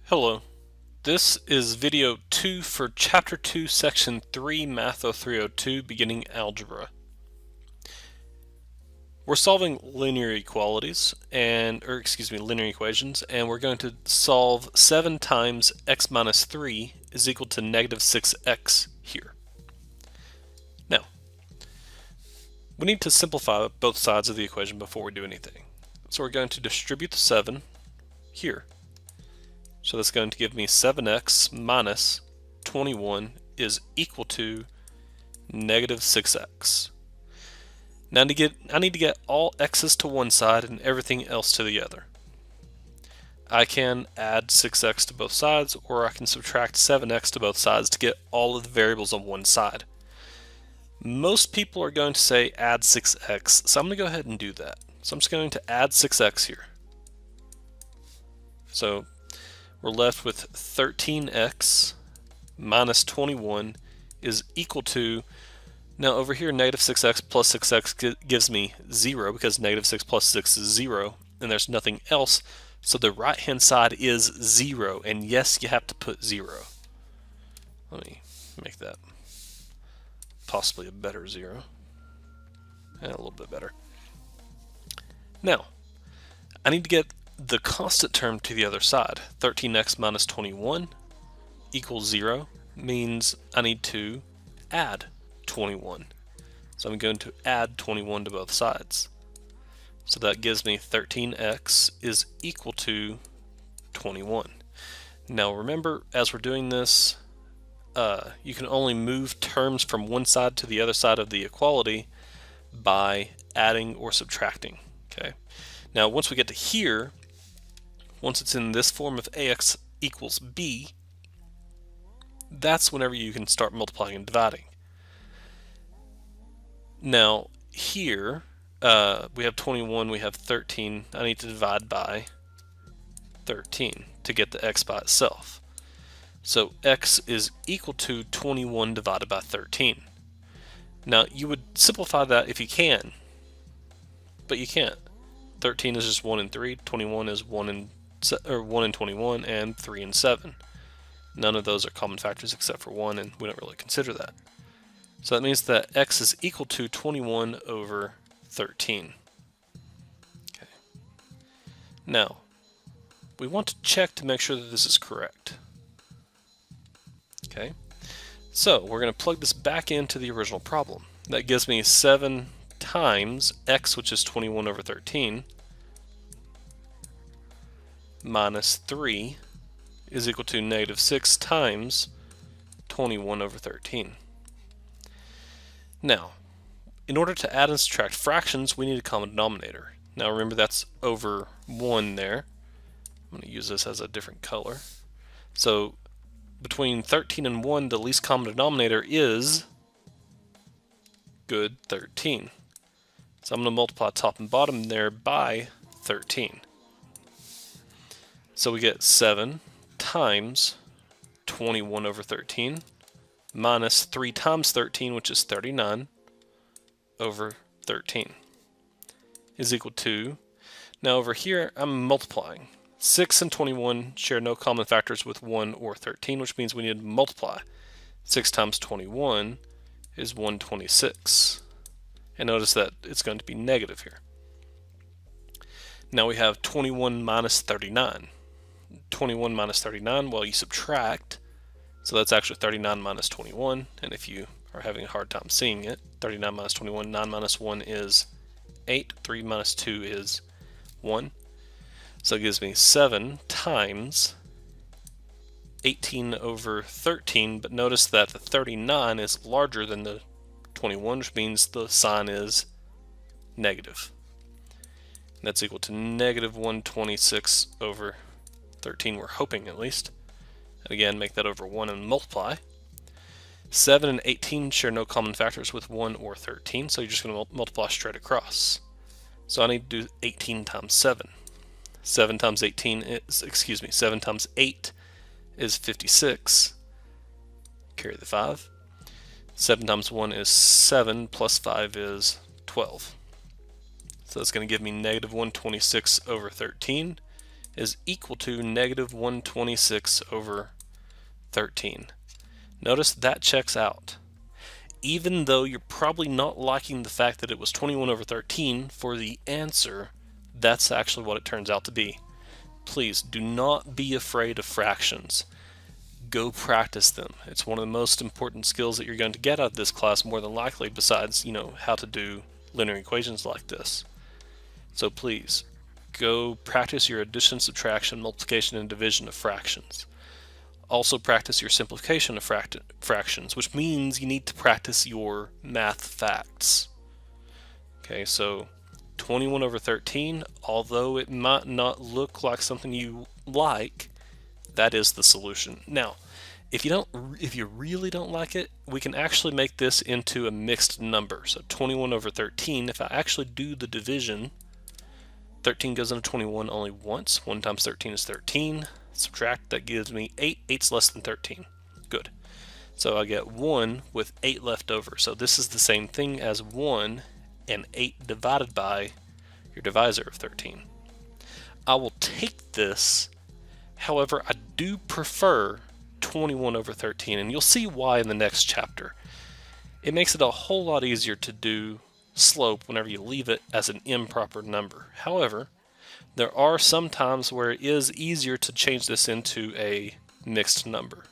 Hello, this is video 2 for Chapter 2, Section 3, Math0302, beginning algebra. We're solving linear equations, linear equations, and we're going to solve 7 times x minus 3 is equal to negative 6x here. Now, we need to simplify both sides of the equation before we do anything. So we're going to distribute the 7 here. So that's going to give me 7x minus 21 is equal to negative 6x. Now I need to get all x's to one side and everything else to the other. I can add 6x to both sides, or I can subtract 7x to both sides to get all of the variables on one side. Most people are going to say add 6x, so I'm going to go ahead and do that. So I'm just going to add 6x here. So we're left with 13x minus 21 is equal to, now over here negative 6x plus 6x gives me 0 because negative 6 plus 6 is 0 and there's nothing else, so the right hand side is 0, and yes, you have to put 0. Let me make that possibly a better 0 and a little bit better. Now I need to get the constant term to the other side. 13x minus 21 equals 0 means I need to add 21. So I'm going to add 21 to both sides. So that gives me 13x is equal to 21. Now remember, as we're doing this, you can only move terms from one side to the other side of the equality by adding or subtracting. Okay. Now once we get to here, once it's in this form of ax equals b, that's whenever you can start multiplying and dividing. Now here we have 21, we have 13. I need to divide by 13 to get the x by itself. So x is equal to 21 divided by 13. Now you would simplify that if you can, but you can't. 13 is just 1 and 3, 21 is 1 and 21, and 3 and 7. None of those are common factors except for 1, and we don't really consider that. So that means that x is equal to 21 over 13. Okay. Now, we want to check to make sure that this is correct. Okay. So we're going to plug this back into the original problem. That gives me 7 times x, which is 21 over 13, minus 3 is equal to negative 6 times 21 over 13. Now, in order to add and subtract fractions, we need a common denominator. Now remember, that's over 1 there. I'm going to use this as a different color. So between 13 and 1, the least common denominator is good 13. So I'm going to multiply top and bottom there by 13. So we get 7 times 21 over 13 minus 3 times 13, which is 39, over 13 is equal to, now over here I'm multiplying. 6 and 21 share no common factors with 1 or 13, which means we need to multiply. 6 times 21 is 126. And notice that it's going to be negative here. Now we have 21 minus 39. 21 minus 39, well, you subtract, so that's actually 39 minus 21, and if you are having a hard time seeing it, 39 minus 21, 9 minus 1 is 8, 3 minus 2 is 1, so it gives me 7 times 18 over 13, but notice that the 39 is larger than the 21, which means the sign is negative. And that's equal to negative 126 over 13, we're hoping at least. And again, make that over 1 and multiply. 7 and 18 share no common factors with 1 or 13, so you're just going to multiply straight across. So I need to do 18 times 7. 7 times 18 is, 7 times 8 is 56. Carry the 5. 7 times 1 is 7, plus 5 is 12. So that's going to give me negative 126 over 13 is equal to negative 126 over 13. Notice that checks out. Even though you're probably not liking the fact that it was 21 over 13 for the answer, that's actually what it turns out to be. Please do not be afraid of fractions. Go practice them. It's one of the most important skills that you're going to get out of this class, more than likely, besides, how to do linear equations like this. So please, go practice your addition, subtraction, multiplication, and division of fractions. Also practice your simplification of fractions, which means you need to practice your math facts. Okay, so 21 over 13, although it might not look like something you like, that is the solution. Now, if you really don't like it, we can actually make this into a mixed number. So 21 over 13, if I actually do the division, 13 goes into 21 only once. 1 times 13 is 13. Subtract, that gives me 8. 8's less than 13. Good. So I get 1 with 8 left over. So this is the same thing as 1 and 8 divided by your divisor of 13. I will take this, however, I do prefer 21 over 13, and you'll see why in the next chapter. It makes it a whole lot easier to do slope whenever you leave it as an improper number. However, there are some times where it is easier to change this into a mixed number.